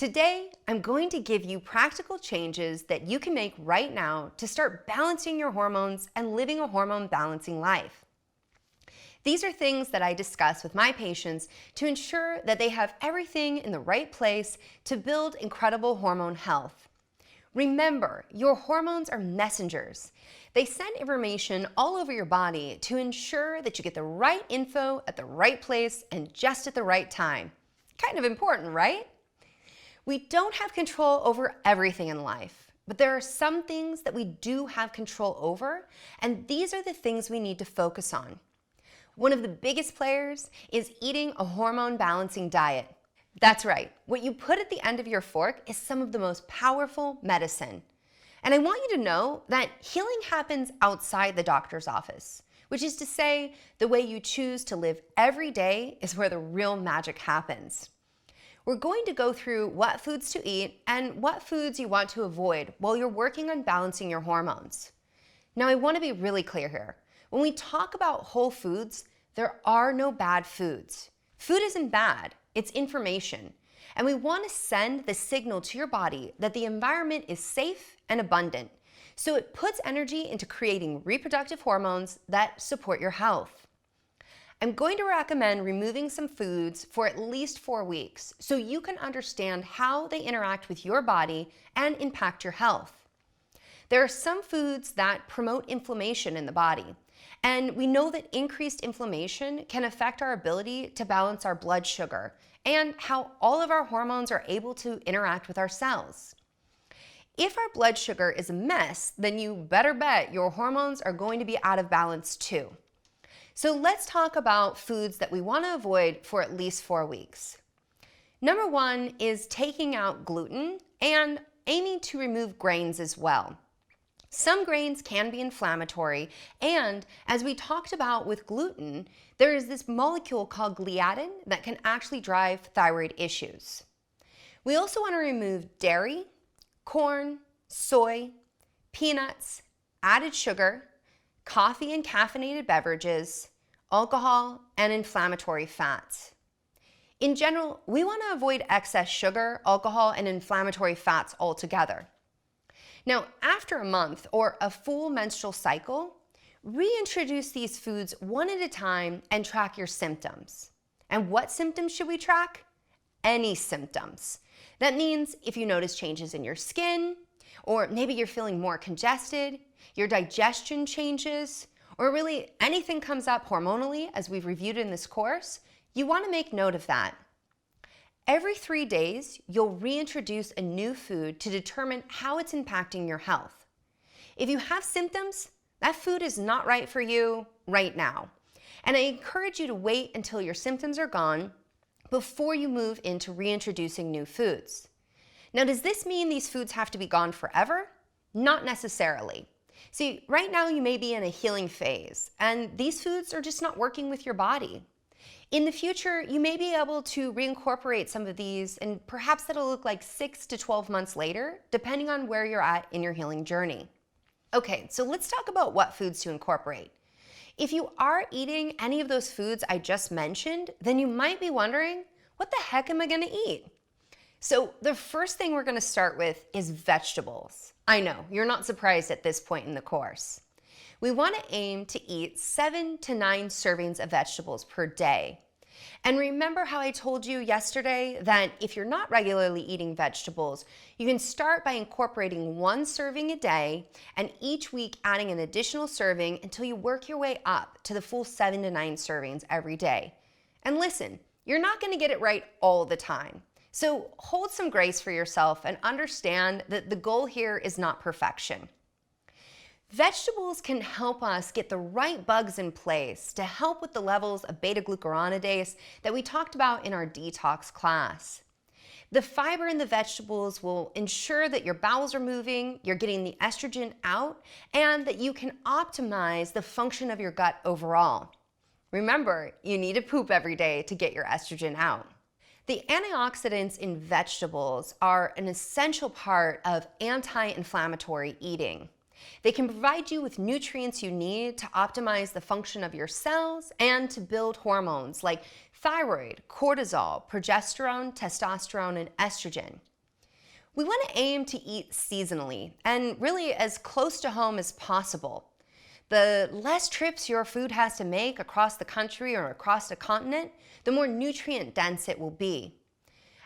Today, I'm going to give you practical changes that you can make right now to start balancing your hormones and living a hormone balancing life. These are things that I discuss with my patients to ensure that they have everything in the right place to build incredible hormone health. Remember, your hormones are messengers. They send information all over your body to ensure that you get the right info at the right place and just at the right time. Kind of important, right? We don't have control over everything in life, but there are some things that we do have control over, and these are the things we need to focus on. One of the biggest players is eating a hormone balancing diet. That's right, what you put at the end of your fork is some of the most powerful medicine. And I want you to know that healing happens outside the doctor's office, which is to say, the way you choose to live every day is where the real magic happens. We're going to go through what foods to eat and what foods you want to avoid while you're working on balancing your hormones. Now, I want to be really clear here. When we talk about whole foods, there are no bad foods. Food isn't bad, it's information. And we want to send the signal to your body that the environment is safe and abundant. So it puts energy into creating reproductive hormones that support your health. I'm going to recommend removing some foods for at least 4 weeks so you can understand how they interact with your body and impact your health. There are some foods that promote inflammation in the body, and we know that increased inflammation can affect our ability to balance our blood sugar and how all of our hormones are able to interact with our cells. If our blood sugar is a mess, then you better bet your hormones are going to be out of balance too. So let's talk about foods that we want to avoid for at least 4 weeks. Number 1 is taking out gluten and aiming to remove grains as well. Some grains can be inflammatory, and as we talked about with gluten, there is this molecule called gliadin that can actually drive thyroid issues. We also want to remove dairy, corn, soy, peanuts, added sugar, coffee and caffeinated beverages, alcohol, and inflammatory fats. In general, we want to avoid excess sugar, alcohol, and inflammatory fats altogether. Now, after a month or a full menstrual cycle, reintroduce these foods one at a time and track your symptoms. And what symptoms should we track? Any symptoms. That means if you notice changes in your skin, or maybe you're feeling more congested, your digestion changes, or really anything comes up hormonally, as we've reviewed in this course, you want to make note of that. Every 3 days, you'll reintroduce a new food to determine how it's impacting your health. If you have symptoms, that food is not right for you right now. And I encourage you to wait until your symptoms are gone before you move into reintroducing new foods. Now, does this mean these foods have to be gone forever? Not necessarily. See, right now you may be in a healing phase, and these foods are just not working with your body. In the future, you may be able to reincorporate some of these, and perhaps that'll look like 6 to 12 months later, depending on where you're at in your healing journey. Okay, so let's talk about what foods to incorporate. If you are eating any of those foods I just mentioned, then you might be wondering, what the heck am I going to eat? So the first thing we're going to start with is vegetables. I know, you're not surprised at this point in the course. We want to aim to eat 7 to 9 servings of vegetables per day. And remember how I told you yesterday that if you're not regularly eating vegetables, you can start by incorporating 1 serving a day and each week adding an additional serving until you work your way up to the full 7 to 9 servings every day. And listen, you're not going to get it right all the time. So hold some grace for yourself and understand that the goal here is not perfection. Vegetables can help us get the right bugs in place to help with the levels of beta-glucuronidase that we talked about in our detox class. The fiber in the vegetables will ensure that your bowels are moving, you're getting the estrogen out, and that you can optimize the function of your gut overall. Remember, you need to poop every day to get your estrogen out. The antioxidants in vegetables are an essential part of anti-inflammatory eating. They can provide you with nutrients you need to optimize the function of your cells and to build hormones like thyroid, cortisol, progesterone, testosterone, and estrogen. We want to aim to eat seasonally and really as close to home as possible. The less trips your food has to make across the country or across the continent, the more nutrient dense it will be.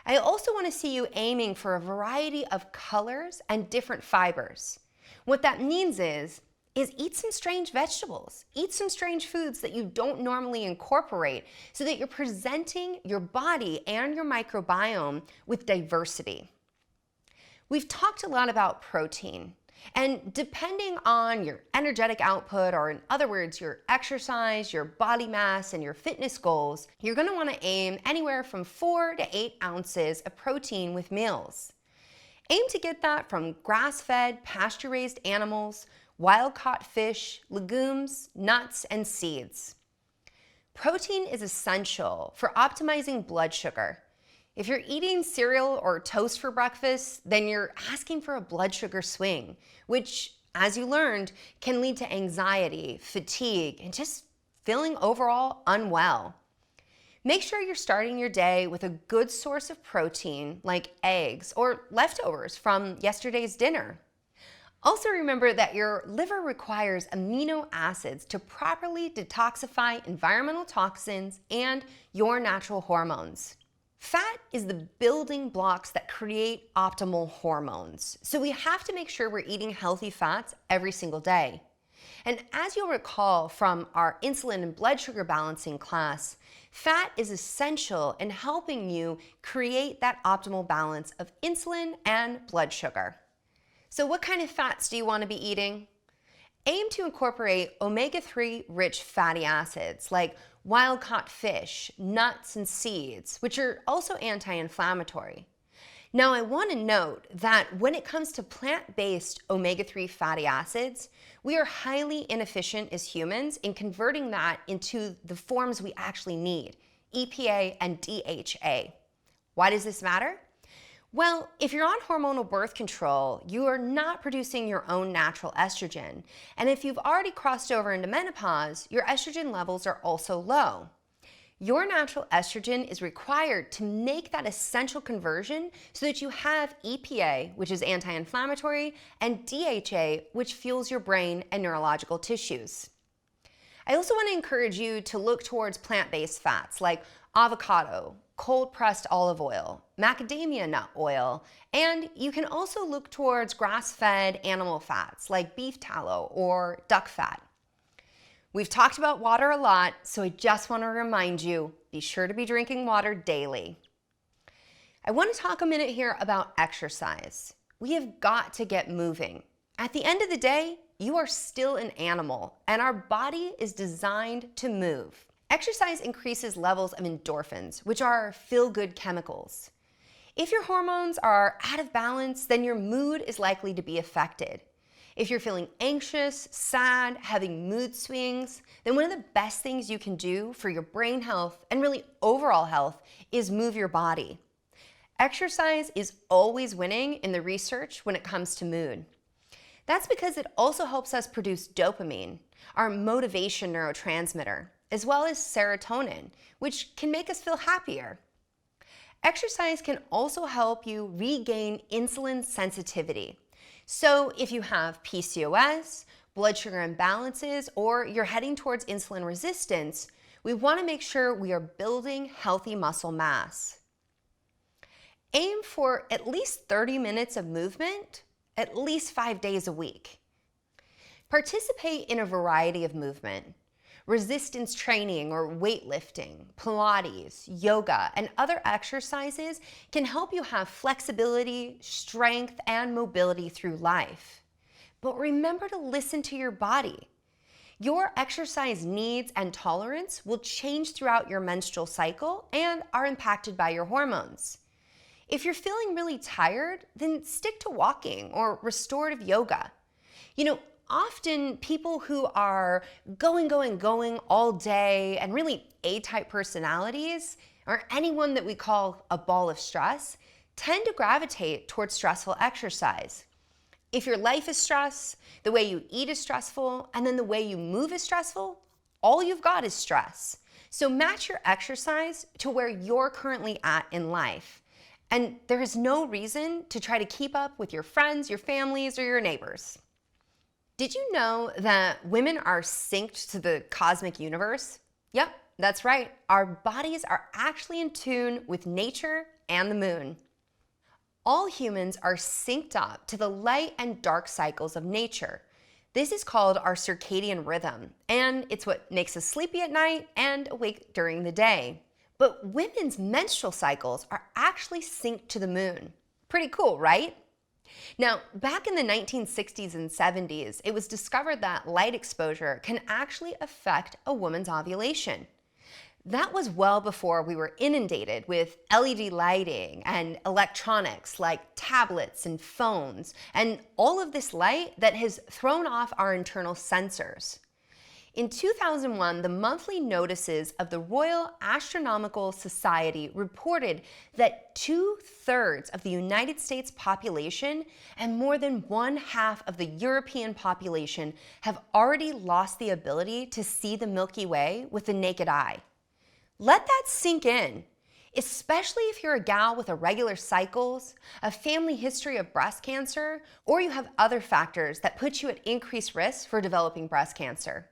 I also want to see you aiming for a variety of colors and different fibers. What that means is eat some strange vegetables, eat some strange foods that you don't normally incorporate so that you're presenting your body and your microbiome with diversity. We've talked a lot about protein, and depending on your energetic output, or in other words, your exercise, your body mass, and your fitness goals, you're going to want to aim anywhere from 4 to 8 ounces of protein with meals. Aim to get that from grass-fed, pasture-raised animals, wild-caught fish, legumes, nuts, and seeds. Protein is essential for optimizing blood sugar. If you're eating cereal or toast for breakfast, then you're asking for a blood sugar swing, which, as you learned, can lead to anxiety, fatigue, and just feeling overall unwell. Make sure you're starting your day with a good source of protein, like eggs or leftovers from yesterday's dinner. Also remember that your liver requires amino acids to properly detoxify environmental toxins and your natural hormones. Fat is the building blocks that create optimal hormones, so we have to make sure we're eating healthy fats every single day. And as you'll recall from our insulin and blood sugar balancing class, fat is essential in helping you create that optimal balance of insulin and blood sugar. So what kind of fats do you want to be eating? Aim to incorporate omega-3 rich fatty acids like wild-caught fish, nuts, and seeds, which are also anti-inflammatory. Now, I want to note that when it comes to plant-based omega-3 fatty acids, we are highly inefficient as humans in converting that into the forms we actually need, EPA and DHA. Why does this matter? Well, if you're on hormonal birth control, you are not producing your own natural estrogen. And if you've already crossed over into menopause, your estrogen levels are also low. Your natural estrogen is required to make that essential conversion so that you have EPA, which is anti-inflammatory, and DHA, which fuels your brain and neurological tissues. I also want to encourage you to look towards plant-based fats like avocado, cold-pressed olive oil, macadamia nut oil, and you can also look towards grass-fed animal fats like beef tallow or duck fat. We've talked about water a lot, so I just want to remind you, be sure to be drinking water daily. I want to talk a minute here about exercise. We have got to get moving. At the end of the day, you are still an animal, and our body is designed to move. Exercise increases levels of endorphins, which are feel-good chemicals. If your hormones are out of balance, then your mood is likely to be affected. If you're feeling anxious, sad, having mood swings, then one of the best things you can do for your brain health and really overall health is move your body. Exercise is always winning in the research when it comes to mood. That's because it also helps us produce dopamine, our motivation neurotransmitter, as well as serotonin, which can make us feel happier. Exercise can also help you regain insulin sensitivity. So if you have PCOS, blood sugar imbalances, or you're heading towards insulin resistance, we want to make sure we are building healthy muscle mass. Aim for at least 30 minutes of movement, at least 5 days a week. Participate in a variety of movement. Resistance training or weightlifting, Pilates, yoga, and other exercises can help you have flexibility, strength, and mobility through life. But remember to listen to your body. Your exercise needs and tolerance will change throughout your menstrual cycle and are impacted by your hormones. If you're feeling really tired, then stick to walking or restorative yoga. Often people who are going all day and really A-type personalities, or anyone that we call a ball of stress, tend to gravitate towards stressful exercise. If your life is stress, the way you eat is stressful, and then the way you move is stressful, all you've got is stress. So match your exercise to where you're currently at in life. And there is no reason to try to keep up with your friends, your families, or your neighbors. Did you know that women are synced to the cosmic universe? Yep, that's right. Our bodies are actually in tune with nature and the moon. All humans are synced up to the light and dark cycles of nature. This is called our circadian rhythm, and it's what makes us sleepy at night and awake during the day. But women's menstrual cycles are actually synced to the moon. Pretty cool, right? Now, back in the 1960s and 70s, it was discovered that light exposure can actually affect a woman's ovulation. That was well before we were inundated with LED lighting and electronics like tablets and phones, and all of this light that has thrown off our internal sensors. In 2001, the monthly notices of the Royal Astronomical Society reported that 2/3 of the United States population and more than 1/2 of the European population have already lost the ability to see the Milky Way with the naked eye. Let that sink in, especially if you're a gal with irregular cycles, a family history of breast cancer, or you have other factors that put you at increased risk for developing breast cancer.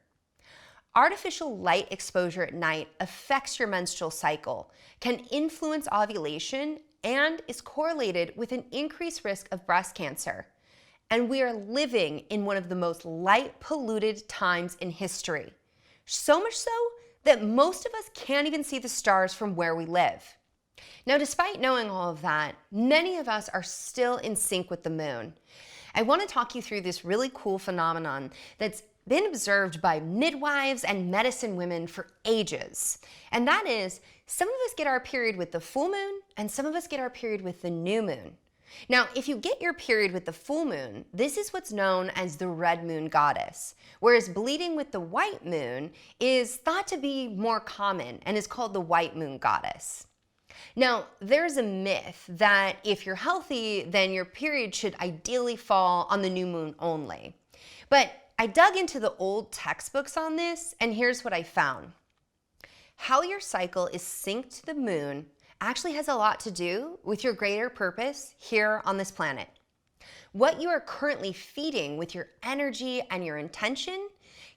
Artificial light exposure at night affects your menstrual cycle, can influence ovulation, and is correlated with an increased risk of breast cancer. And we are living in one of the most light-polluted times in history. So much so that most of us can't even see the stars from where we live. Now, despite knowing all of that, many of us are still in sync with the moon. I want to talk you through this really cool phenomenon that's been observed by midwives and medicine women for ages. And that is, some of us get our period with the full moon, and some of us get our period with the new moon. Now, if you get your period with the full moon, this is what's known as the red moon goddess, whereas bleeding with the white moon is thought to be more common and is called the white moon goddess. Now, there's a myth that if you're healthy, then your period should ideally fall on the new moon only. But I dug into the old textbooks on this, and here's what I found. How your cycle is synced to the moon actually has a lot to do with your greater purpose here on this planet. What you are currently feeding with your energy and your intention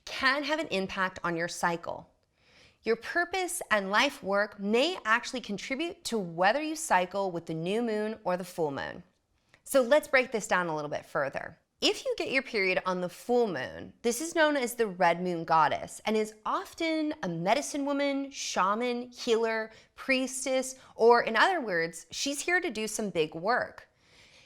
can have an impact on your cycle. Your purpose and life work may actually contribute to whether you cycle with the new moon or the full moon. So let's break this down a little bit further. If you get your period on the full moon, this is known as the red moon goddess and is often a medicine woman, shaman, healer, priestess, or in other words, she's here to do some big work.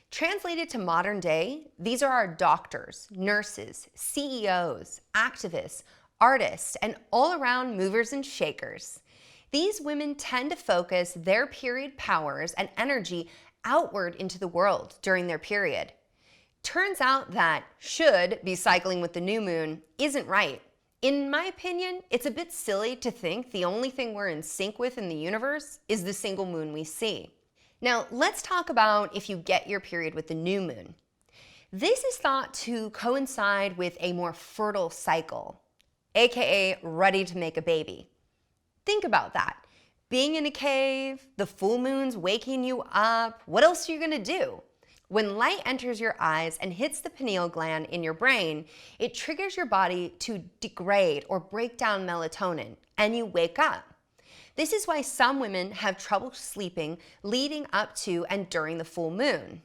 Translated to modern day, these are our doctors, nurses, CEOs, activists, artists, and all-around movers and shakers. These women tend to focus their period powers and energy outward into the world during their period. Turns out that should be cycling with the new moon isn't right. In my opinion, it's a bit silly to think the only thing we're in sync with in the universe is the single moon we see. Now, let's talk about if you get your period with the new moon. This is thought to coincide with a more fertile cycle, aka ready to make a baby. Think about that. Being in a cave, the full moon's waking you up, what else are you gonna do? When light enters your eyes and hits the pineal gland in your brain, it triggers your body to degrade or break down melatonin, and you wake up. This is why some women have trouble sleeping leading up to and during the full moon.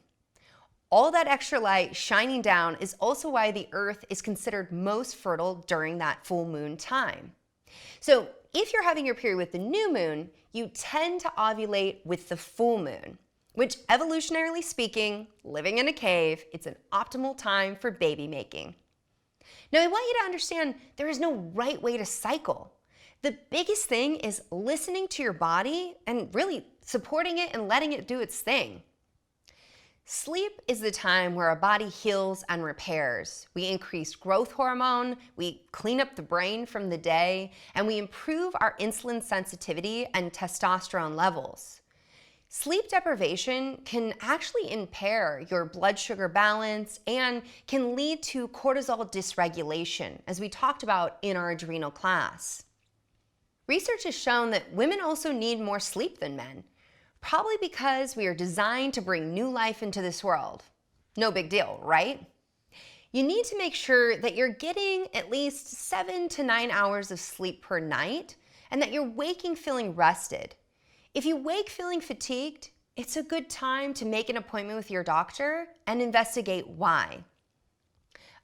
All that extra light shining down is also why the earth is considered most fertile during that full moon time. So if you're having your period with the new moon, you tend to ovulate with the full moon, which evolutionarily speaking, living in a cave, it's an optimal time for baby making. Now, I want you to understand there is no right way to cycle. The biggest thing is listening to your body and really supporting it and letting it do its thing. Sleep is the time where our body heals and repairs. We increase growth hormone, we clean up the brain from the day, and we improve our insulin sensitivity and testosterone levels. Sleep deprivation can actually impair your blood sugar balance and can lead to cortisol dysregulation, as we talked about in our adrenal class. Research has shown that women also need more sleep than men. Probably because we are designed to bring new life into this world. No big deal, right? You need to make sure that you're getting at least 7 to 9 hours of sleep per night and that you're waking feeling rested. If you wake feeling fatigued, it's a good time to make an appointment with your doctor and investigate why.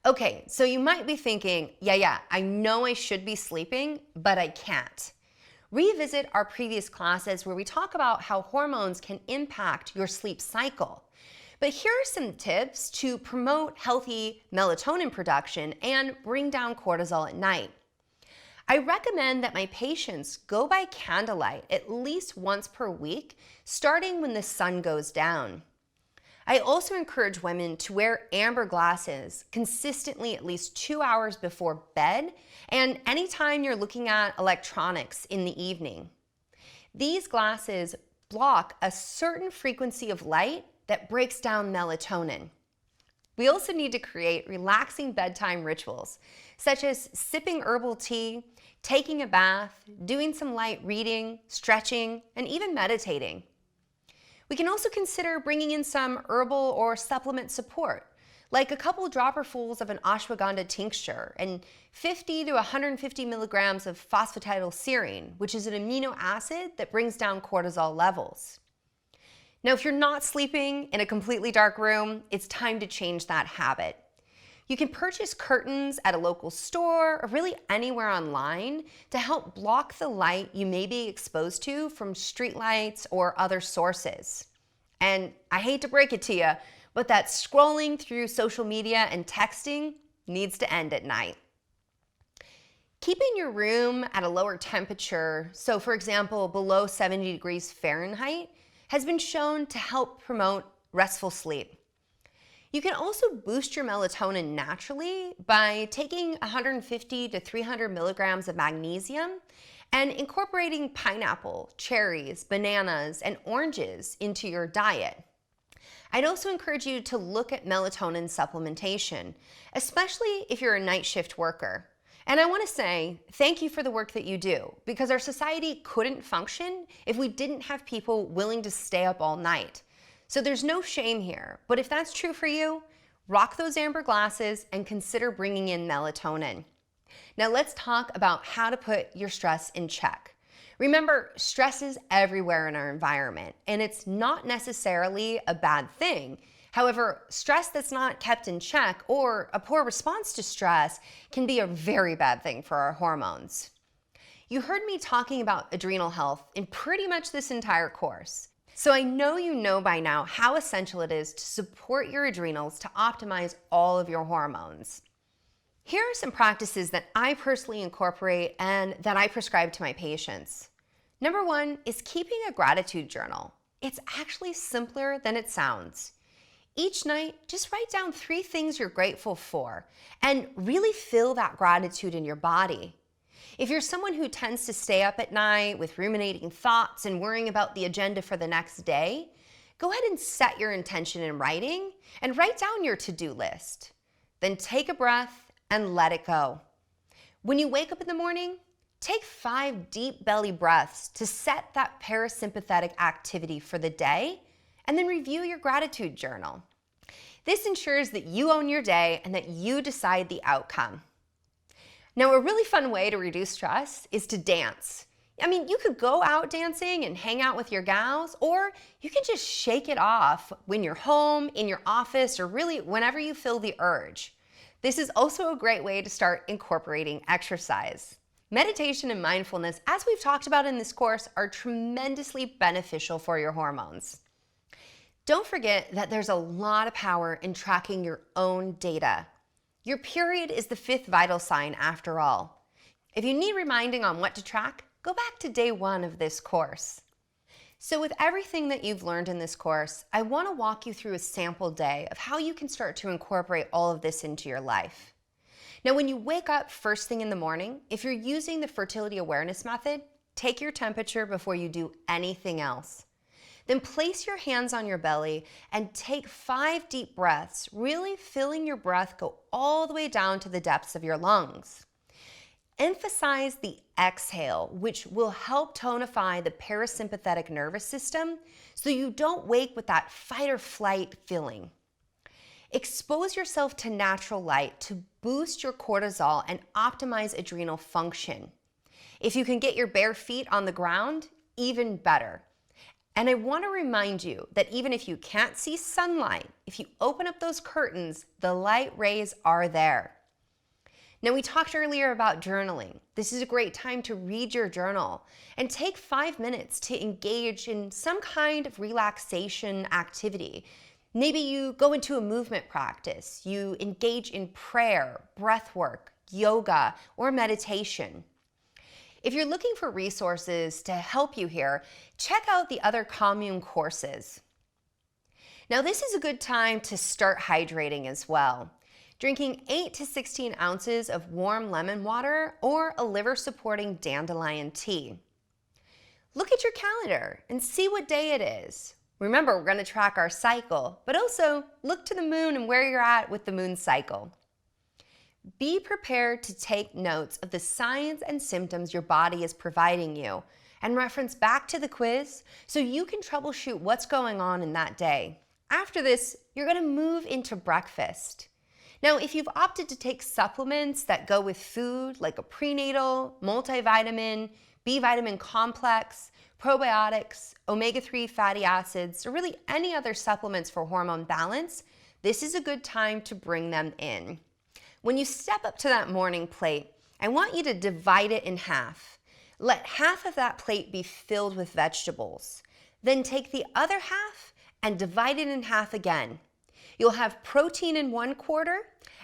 Okay, so you might be thinking, yeah, I know I should be sleeping, but I can't. Revisit our previous classes where we talk about how hormones can impact your sleep cycle. But here are some tips to promote healthy melatonin production and bring down cortisol at night. I recommend that my patients go by candlelight at least once per week, starting when the sun goes down. I also encourage women to wear amber glasses consistently at least 2 hours before bed and anytime you're looking at electronics in the evening. These glasses block a certain frequency of light that breaks down melatonin. We also need to create relaxing bedtime rituals, such as sipping herbal tea, taking a bath, doing some light reading, stretching, and even meditating. We can also consider bringing in some herbal or supplement support, like a couple dropperfuls of an ashwagandha tincture and 50 to 150 milligrams of phosphatidylserine, which is an amino acid that brings down cortisol levels. Now, if you're not sleeping in a completely dark room, it's time to change that habit. You can purchase curtains at a local store or really anywhere online to help block the light you may be exposed to from street lights or other sources. And I hate to break it to you, but that scrolling through social media and texting needs to end at night. Keeping your room at a lower temperature, so for example, below 70 degrees Fahrenheit, has been shown to help promote restful sleep. You can also boost your melatonin naturally by taking 150 to 300 milligrams of magnesium and incorporating pineapple, cherries, bananas, and oranges into your diet. I'd also encourage you to look at melatonin supplementation, especially if you're a night shift worker. And I want to say thank you for the work that you do, because our society couldn't function if we didn't have people willing to stay up all night. So there's no shame here, but if that's true for you, rock those amber glasses and consider bringing in melatonin. Now let's talk about how to put your stress in check. Remember, stress is everywhere in our environment, and it's not necessarily a bad thing. However, stress that's not kept in check or a poor response to stress can be a very bad thing for our hormones. You heard me talking about adrenal health in pretty much this entire course. So I know you know by now how essential it is to support your adrenals to optimize all of your hormones. Here are some practices that I personally incorporate and that I prescribe to my patients. Number one is keeping a gratitude journal. It's actually simpler than it sounds. Each night, just write down 3 things you're grateful for and really feel that gratitude in your body. If you're someone who tends to stay up at night with ruminating thoughts and worrying about the agenda for the next day, go ahead and set your intention in writing and write down your to-do list. Then take a breath and let it go. When you wake up in the morning, take 5 deep belly breaths to set that parasympathetic activity for the day, and then review your gratitude journal. This ensures that you own your day and that you decide the outcome. Now, a really fun way to reduce stress is to dance. I mean, you could go out dancing and hang out with your gals, or you can just shake it off when you're home, in your office, or really whenever you feel the urge. This is also a great way to start incorporating exercise. Meditation and mindfulness, as we've talked about in this course, are tremendously beneficial for your hormones. Don't forget that there's a lot of power in tracking your own data. Your period is the 5th vital sign after all. If you need reminding on what to track, go back to day 1 of this course. So with everything that you've learned in this course, I want to walk you through a sample day of how you can start to incorporate all of this into your life. Now, when you wake up first thing in the morning, if you're using the fertility awareness method, take your temperature before you do anything else. Then place your hands on your belly and take 5 deep breaths, really feeling your breath go all the way down to the depths of your lungs. Emphasize the exhale, which will help tonify the parasympathetic nervous system so you don't wake with that fight or flight feeling. Expose yourself to natural light to boost your cortisol and optimize adrenal function. If you can get your bare feet on the ground, even better. And I want to remind you that even if you can't see sunlight, if you open up those curtains, the light rays are there. Now, we talked earlier about journaling. This is a great time to read your journal and take 5 minutes to engage in some kind of relaxation activity. Maybe you go into a movement practice, you engage in prayer, breath work, yoga, or meditation. If you're looking for resources to help you here, check out the other commune courses. Now, this is a good time to start hydrating as well. Drinking 8 to 16 ounces of warm lemon water or a liver-supporting dandelion tea. Look at your calendar and see what day it is. Remember, we're going to track our cycle, but also look to the moon and where you're at with the moon cycle. Be prepared to take notes of the signs and symptoms your body is providing you and reference back to the quiz so you can troubleshoot what's going on in that day. After this, you're going to move into breakfast. Now, if you've opted to take supplements that go with food, like a prenatal, multivitamin, B vitamin complex, probiotics, omega-3 fatty acids, or really any other supplements for hormone balance, this is a good time to bring them in. When you step up to that morning plate, I want you to divide it in half. Let half of that plate be filled with vegetables. Then take the other half and divide it in half again. You'll have protein in one quarter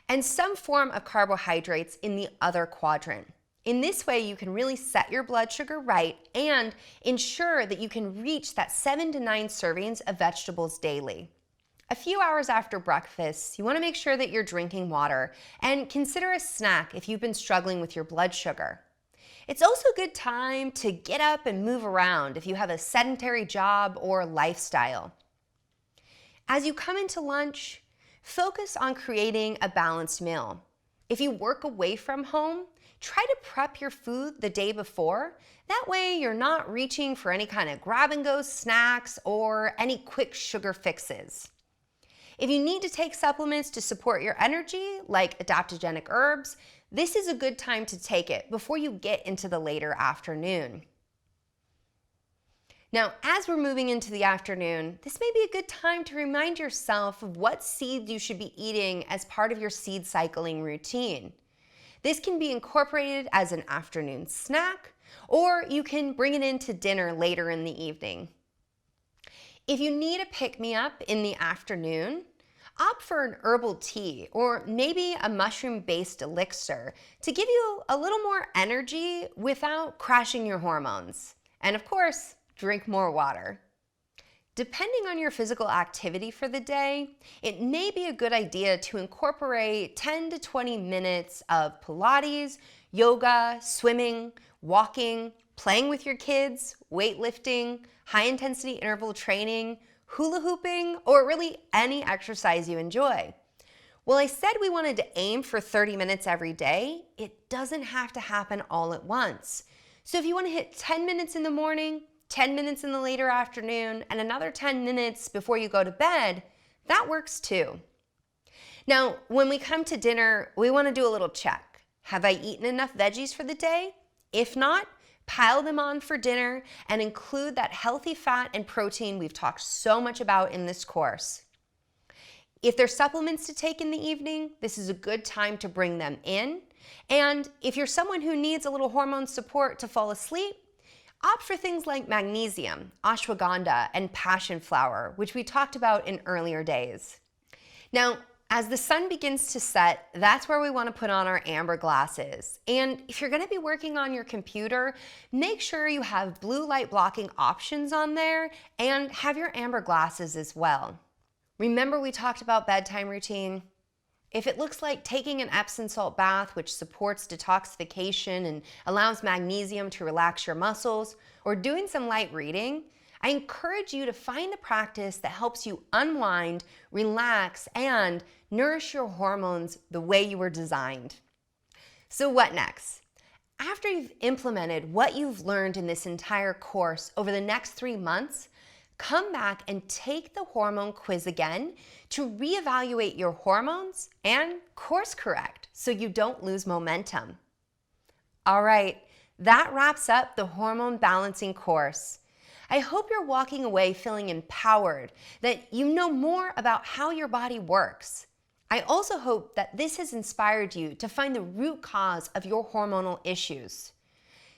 and some form of carbohydrates in the other quadrant. In this way, you can really set your blood sugar right and ensure that you can reach that 7 to 9 servings of vegetables daily. A few hours after breakfast, you want to make sure that you're drinking water and consider a snack if you've been struggling with your blood sugar. It's also a good time to get up and move around if you have a sedentary job or lifestyle. As you come into lunch, focus on creating a balanced meal. If you work away from home, try to prep your food the day before. That way you're not reaching for any kind of grab-and-go snacks or any quick sugar fixes. If you need to take supplements to support your energy, like adaptogenic herbs, this is a good time to take it before you get into the later afternoon. Now, as we're moving into the afternoon, this may be a good time to remind yourself of what seeds you should be eating as part of your seed cycling routine. This can be incorporated as an afternoon snack, or you can bring it into dinner later in the evening. If you need a pick-me-up in the afternoon, opt for an herbal tea or maybe a mushroom-based elixir to give you a little more energy without crashing your hormones. And of course, drink more water. Depending on your physical activity for the day, it may be a good idea to incorporate 10 to 20 minutes of Pilates, yoga, swimming, walking, playing with your kids, weightlifting, high-intensity interval training, hula hooping, or really any exercise you enjoy. Well, I said we wanted to aim for 30 minutes every day. It doesn't have to happen all at once. So if you want to hit 10 minutes in the morning, 10 minutes in the later afternoon, and another 10 minutes before you go to bed, that works too. Now, when we come to dinner, we want to do a little check. Have I eaten enough veggies for the day? If not, pile them on for dinner and include that healthy fat and protein we've talked so much about in this course. If there's supplements to take in the evening, this is a good time to bring them in. And if you're someone who needs a little hormone support to fall asleep, opt for things like magnesium, ashwagandha, and passion flower, which we talked about in earlier days. Now, as the sun begins to set, that's where we want to put on our amber glasses. And if you're going to be working on your computer, make sure you have blue light blocking options on there and have your amber glasses as well. Remember we talked about bedtime routine? If it looks like taking an Epsom salt bath, which supports detoxification and allows magnesium to relax your muscles, or doing some light reading, I encourage you to find a practice that helps you unwind, relax, and nourish your hormones the way you were designed. So what next? After you've implemented what you've learned in this entire course over the next 3 months, come back and take the hormone quiz again to reevaluate your hormones and course correct so you don't lose momentum. All right, that wraps up the hormone balancing course. I hope you're walking away feeling empowered, that you know more about how your body works. I also hope that this has inspired you to find the root cause of your hormonal issues.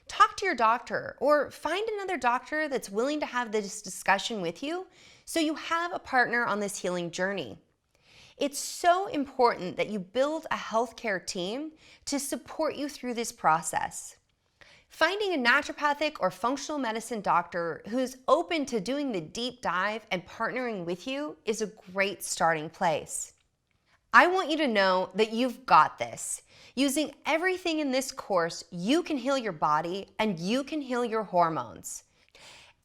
Talk to your doctor or find another doctor that's willing to have this discussion with you so you have a partner on this healing journey. It's so important that you build a healthcare team to support you through this process. Finding a naturopathic or functional medicine doctor who's open to doing the deep dive and partnering with you is a great starting place. I want you to know that you've got this. Using everything in this course, you can heal your body and you can heal your hormones.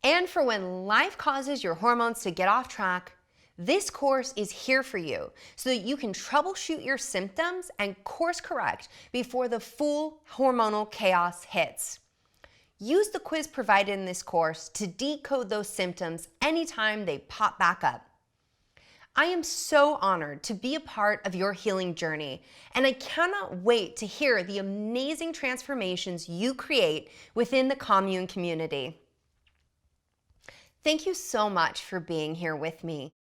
And for when life causes your hormones to get off track, this course is here for you so that you can troubleshoot your symptoms and course correct before the full hormonal chaos hits. Use the quiz provided in this course to decode those symptoms anytime they pop back up. I am so honored to be a part of your healing journey, and I cannot wait to hear the amazing transformations you create within the commune community. Thank you so much for being here with me.